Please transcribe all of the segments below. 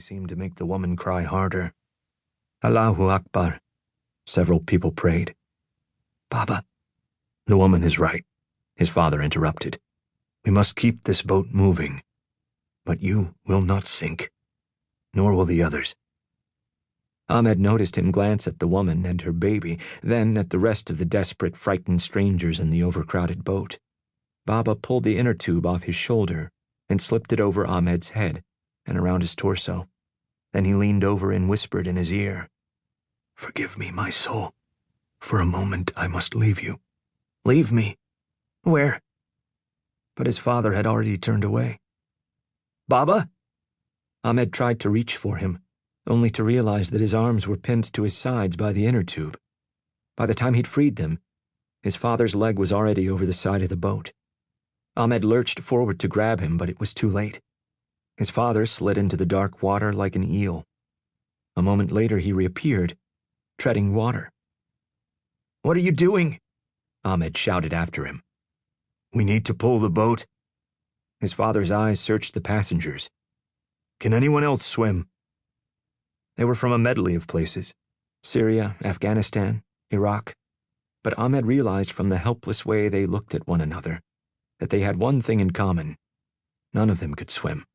seemed to make the woman cry harder. Allahu Akbar, several people prayed. Baba, the woman is right, his father interrupted. We must keep this boat moving. But you will not sink, nor will the others. Ahmed noticed him glance at the woman and her baby, then at the rest of the desperate, frightened strangers in the overcrowded boat. Baba pulled the inner tube off his shoulder and slipped it over Ahmed's head and around his torso. Then he leaned over and whispered in his ear, Forgive me, my soul. For a moment I must leave you. Leave me? Where? But his father had already turned away. Baba? Ahmed tried to reach for him, only to realize that his arms were pinned to his sides by the inner tube. By the time he'd freed them, his father's leg was already over the side of the boat. Ahmed lurched forward to grab him, but it was too late. His father slid into the dark water like an eel. A moment later he reappeared, treading water. What are you doing? Ahmed shouted after him. We need to pull the boat. His father's eyes searched the passengers. Can anyone else swim? They were from a medley of places, Syria, Afghanistan, Iraq. But Ahmed realized from the helpless way they looked at one another that they had one thing in common. None of them could swim.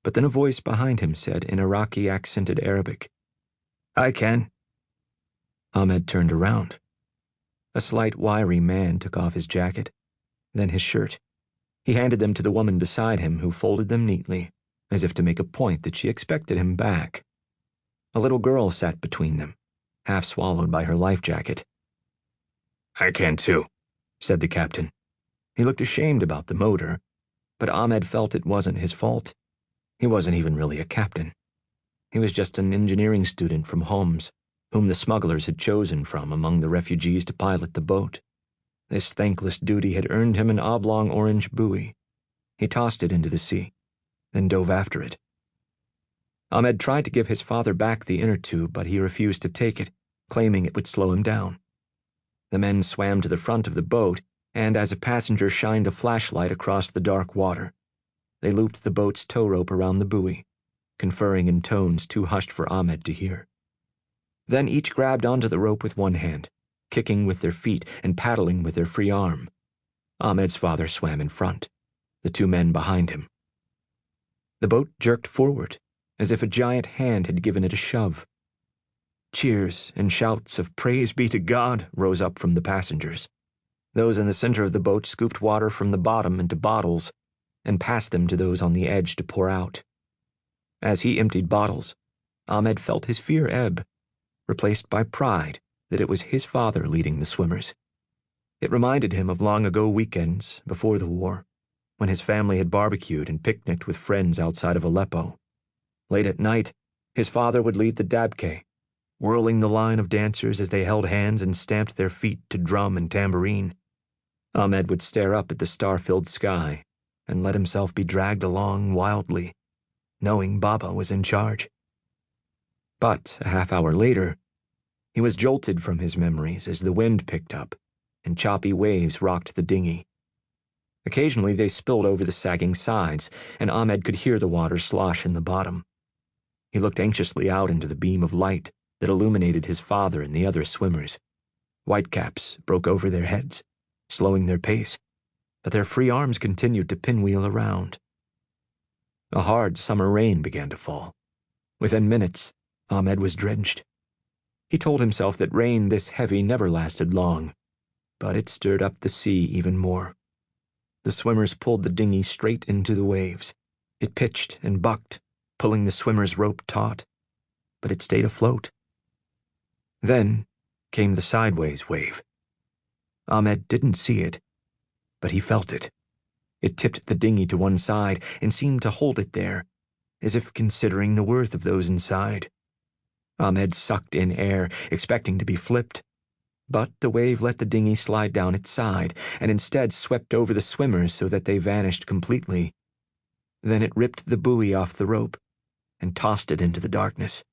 But then a voice behind him said in Iraqi-accented Arabic, I can. Ahmed turned around. A slight, wiry man took off his jacket, then his shirt. He handed them to the woman beside him, who folded them neatly, as if to make a point that she expected him back. A little girl sat between them, half swallowed by her life jacket. I can too, said the captain. He looked ashamed about the motor, but Ahmed felt it wasn't his fault. He wasn't even really a captain. He was just an engineering student from Homs, whom the smugglers had chosen from among the refugees to pilot the boat. This thankless duty had earned him an oblong orange buoy. He tossed it into the sea, then dove after it. Ahmed tried to give his father back the inner tube, but he refused to take it, claiming it would slow him down. The men swam to the front of the boat, and as a passenger shined a flashlight across the dark water, they looped the boat's tow rope around the buoy, conferring in tones too hushed for Ahmed to hear. Then each grabbed onto the rope with one hand, kicking with their feet and paddling with their free arm. Ahmed's father swam in front, the two men behind him. The boat jerked forward, as if a giant hand had given it a shove. Cheers and shouts of praise be to God rose up from the passengers. Those in the center of the boat scooped water from the bottom into bottles and passed them to those on the edge to pour out. As he emptied bottles, Ahmed felt his fear ebb, replaced by pride that it was his father leading the swimmers. It reminded him of long-ago weekends before the war, when his family had barbecued and picnicked with friends outside of Aleppo. Late at night, his father would lead the dabke, whirling the line of dancers as they held hands and stamped their feet to drum and tambourine. Ahmed would stare up at the star-filled sky and let himself be dragged along wildly, knowing Baba was in charge. But a half hour later, he was jolted from his memories as the wind picked up and choppy waves rocked the dinghy. Occasionally they spilled over the sagging sides, and Ahmed could hear the water slosh in the bottom. He looked anxiously out into the beam of light that illuminated his father and the other swimmers. Whitecaps broke over their heads, slowing their pace, but their free arms continued to pinwheel around. A hard summer rain began to fall. Within minutes, Ahmed was drenched. He told himself that rain this heavy never lasted long, but it stirred up the sea even more. The swimmers pulled the dinghy straight into the waves. It pitched and bucked, pulling the swimmer's rope taut, but it stayed afloat. Then came the sideways wave. Ahmed didn't see it, but he felt it. It tipped the dinghy to one side and seemed to hold it there, as if considering the worth of those inside. Ahmed sucked in air, expecting to be flipped. But the wave let the dinghy slide down its side, and instead swept over the swimmers so that they vanished completely. Then it ripped the buoy off the rope and tossed it into the darkness.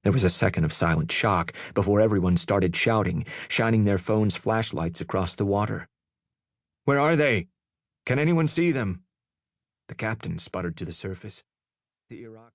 There was a second of silent shock before everyone started shouting, shining their phones' flashlights across the water. Where are they? Can anyone see them? The captain sputtered to the surface. The Iraq